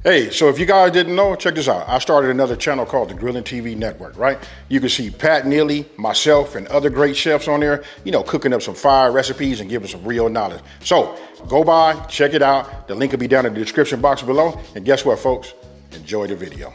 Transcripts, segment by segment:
Hey, so if you guys didn't know, check this out. I started another channel called the Grilling TV Network, right? You can see Pat Neely, myself, and other great chefs on there, cooking up some fire recipes and giving some real knowledge. So go by, check it out. The link will be down in the description box below. And guess what, folks? Enjoy the video.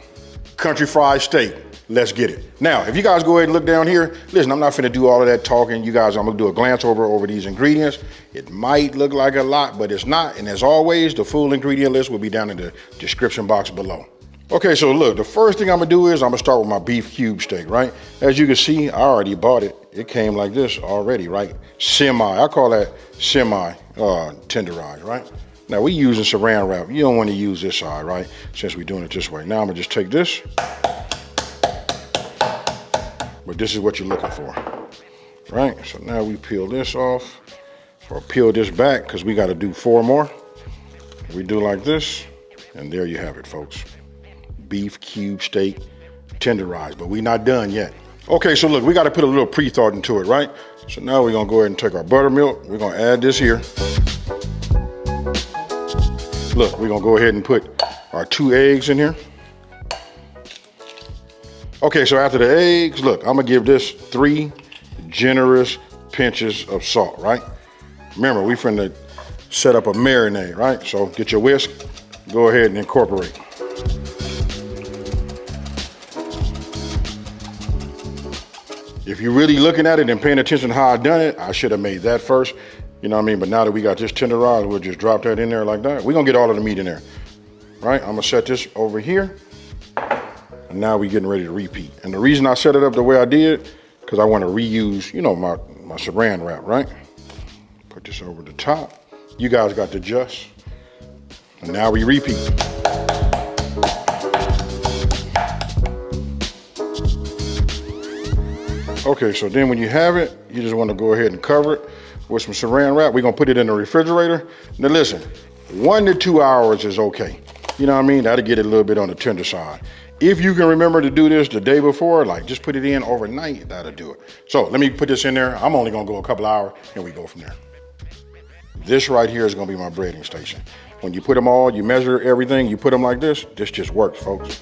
Country fried steak. Let's get it. Now, if you guys go ahead and look down here, listen, I'm not finna do all of that talking. You guys, I'm gonna do a glance over these ingredients. It might look like a lot, but it's not. And as always, the full ingredient list will be down in the description box below. Okay, so look, the first thing I'm gonna do is I'm gonna start with my beef cube steak, right? As you can see, I already bought it. It came like this already, right? I call that semi tenderized, right? Now we using saran wrap. You don't wanna use this side, right? Since we're doing it this way. Now I'm gonna just take this. But this is what you're looking for, right? So now we peel this off, or peel this back, because we got to do 4 more. We do like this, and there you have it, folks. Beef cube steak tenderized, but we're not done yet. Okay, so look, we got to put a little pre-thought into it, right? So now we're gonna go ahead and take our buttermilk. We're gonna add this here. Look, we're gonna go ahead and put our 2 eggs in here. Okay, so after the eggs, look, I'm gonna give this 3 generous pinches of salt, right? Remember, we finna set up a marinade, right? So get your whisk, go ahead and incorporate. If you're really looking at it and paying attention to how I done it, I should have made that first, you know what I mean? But now that we got this tenderized, we'll just drop that in there like that. We're gonna get all of the meat in there, right? I'm gonna set this over here. And now we're getting ready to repeat. And the reason I set it up the way I did, because I want to reuse, my saran wrap, right? Put this over the top. You guys got the just. And now we repeat. Okay, so then when you have it, you just want to go ahead and cover it with some saran wrap. We're going to put it in the refrigerator. Now listen, 1 to 2 hours is okay. You know what I mean? That'll get it a little bit on the tender side. If you can remember to do this the day before, like just put it in overnight, that'll do it. So let me put this in there. I'm only gonna go a couple hours and we go from there. This right here is gonna be my breading station. When you put them all, you measure everything, you put them like this just works, folks.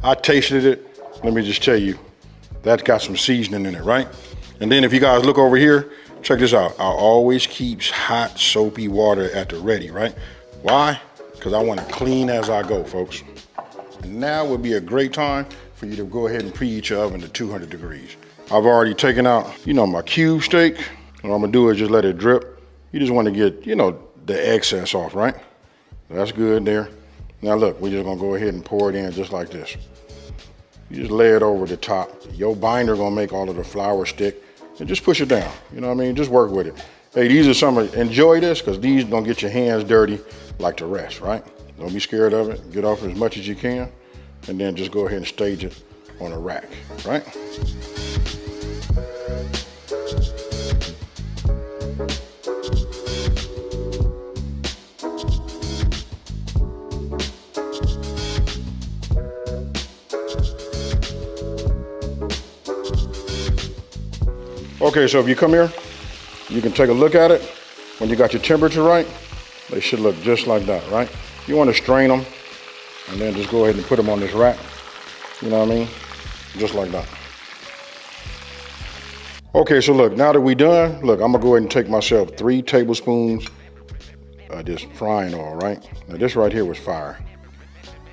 I tasted it. Let me just tell you, that's got some seasoning in it, right? And then if you guys look over here, check this out. I always keep hot, soapy water at the ready, right? Why? Because I want to clean as I go, folks. And now would be a great time for you to go ahead and preheat your oven to 200 degrees. I've already taken out, my cube steak. What I'm gonna do is just let it drip. You just want to get, the excess off, right? That's good there. Now look, we're just gonna go ahead and pour it in just like this. You just lay it over the top. Your binder gonna make all of the flour stick, and just push it down. You know what I mean? Just work with it. Hey, these are some, enjoy this, because these don't get your hands dirty like the rest, right? Don't be scared of it. Get off as much as you can, and then just go ahead and stage it on a rack, right? Okay, so if you come here, you can take a look at it. When you got your temperature right, they should look just like that, right? You want to strain them and then just go ahead and put them on this rack. You know what I mean? Just like that. Okay, so look, now that we're done, look, I'm gonna go ahead and take myself 3 tablespoons of this frying oil, right? Now this right here was fire.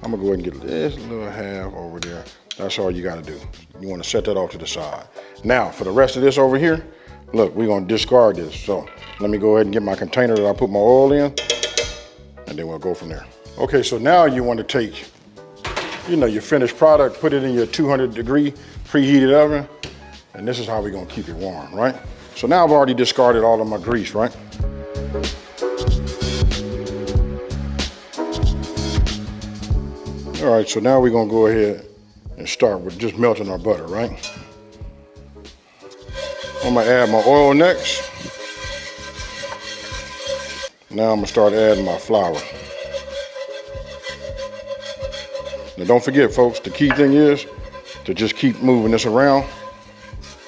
I'm gonna go ahead and get this little half over there. That's all you gotta do. You wanna set that off to the side. Now, for the rest of this over here, look, we're gonna discard this. So let me go ahead and get my container that I put my oil in, and then we'll go from there. Okay, so now you wanna take, your finished product, put it in your 200 degree preheated oven, and this is how we're gonna keep it warm, right? So now I've already discarded all of my grease, right? All right, so now we're gonna go ahead and start with just melting our butter, right? I'm gonna add my oil next. Now I'm gonna start adding my flour. Now don't forget, folks, the key thing is to just keep moving this around.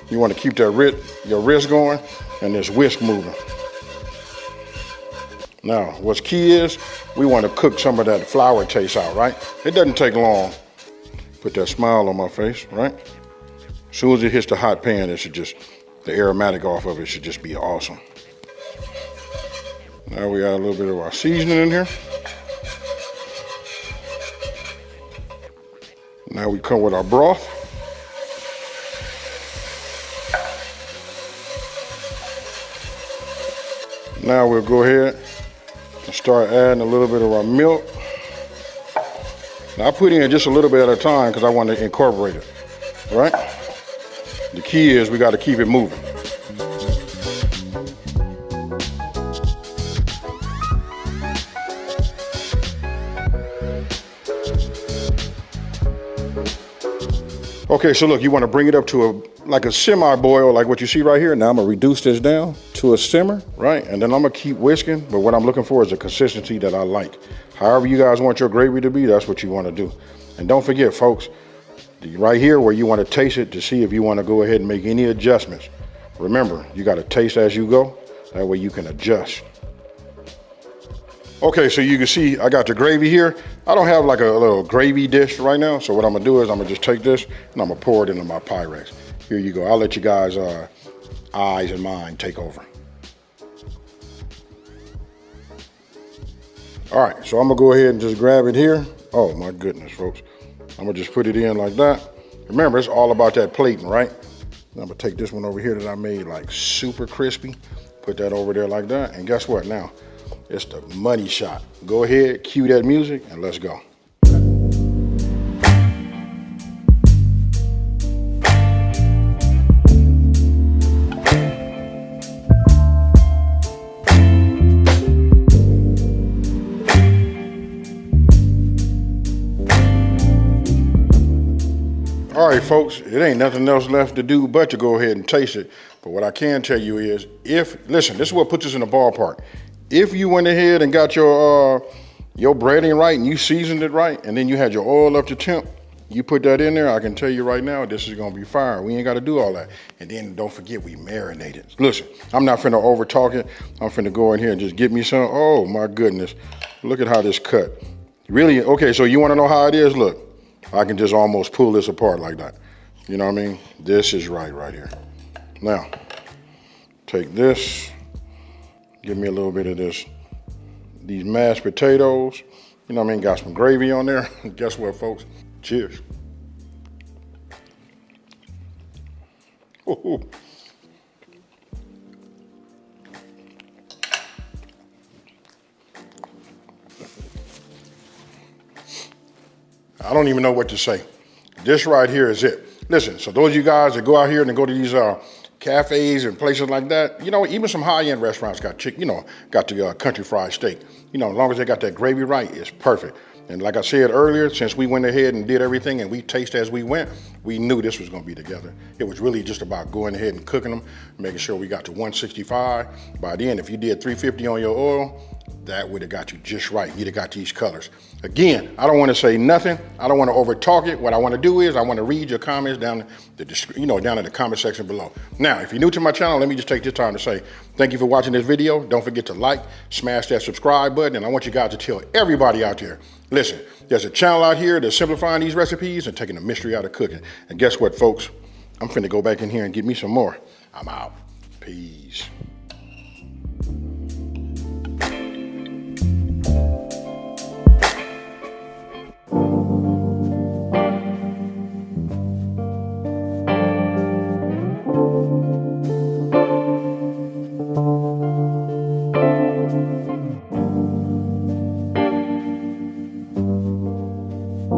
You want to keep that your wrist going and this whisk moving. Now, what's key is we want to cook some of that flour taste out, right? It doesn't take long. Put that smile on my face, right? As soon as it hits the hot pan, it should just, the aromatic off of it should just be awesome. Now we got a little bit of our seasoning in here. Now we come with our broth. Now we'll go ahead and start adding a little bit of our milk. Now I put in just a little bit at a time because I want to incorporate it, right? The key is we got to keep it moving. Okay, so look, you want to bring it up to like a semi-boil, like what you see right here. Now I'm gonna reduce this down to a simmer, right? And then I'm gonna keep whisking, but what I'm looking for is a consistency that I like. However you guys want your gravy to be, that's what you want to do. And don't forget, folks, right here where you want to taste it to see if you want to go ahead and make any adjustments. Remember, you got to taste as you go. That way you can adjust. Okay, so you can see I got the gravy here. I don't have like a little gravy dish right now. So what I'm gonna do is I'm gonna just take this and I'm gonna pour it into my Pyrex. Here you go. I'll let you guys eyes and mine take over. All right, so I'm gonna go ahead and just grab it here. Oh my goodness, folks. I'm gonna just put it in like that. Remember, it's all about that plating, right? I'm gonna take this one over here that I made like super crispy. Put that over there like that. And guess what now? It's the money shot. Go ahead, cue that music, and let's go. All right, folks, it ain't nothing else left to do but to go ahead and taste it. But what I can tell you is, listen, this is what puts us in the ballpark. If you went ahead and got your breading right and you seasoned it right, and then you had your oil up to temp, you put that in there, I can tell you right now, this is gonna be fire. We ain't gotta do all that. And then don't forget, we marinate it. Listen, I'm not finna over talk it. I'm finna go in here and just get me some. Oh my goodness, look at how this cut. Really, okay, so you wanna know how it is? Look, I can just almost pull this apart like that. You know what I mean? This is right here. Now, take this. Give me a little bit of these mashed potatoes. You know what I mean? Got some gravy on there. Guess what, folks? Cheers. Ooh. I don't even know what to say. This right here is it. Listen, so those of you guys that go out here and go to these cafes and places like that, you know, even some high-end restaurants got chicken, you know, got the country fried steak. You know, as long as they got that gravy right, it's perfect. And like I said earlier, since we went ahead and did everything and we tasted as we went, we knew this was gonna be together. It was really just about going ahead and cooking them, making sure we got to 165. By the end, if you did 350 on your oil, that would have got you just right. You'd have got these colors. Again, I don't want to say nothing. I don't want to over talk it. What I want to do is I want to read your comments down in the comment section below. Now, if you're new to my channel, let me just take this time to say thank you for watching this video. Don't forget to like, smash that subscribe button, and I want you guys to tell everybody out there, listen, there's a channel out here that's simplifying these recipes and taking the mystery out of cooking. And guess what, folks? I'm finna go back in here and get me some more. I'm out. Peace.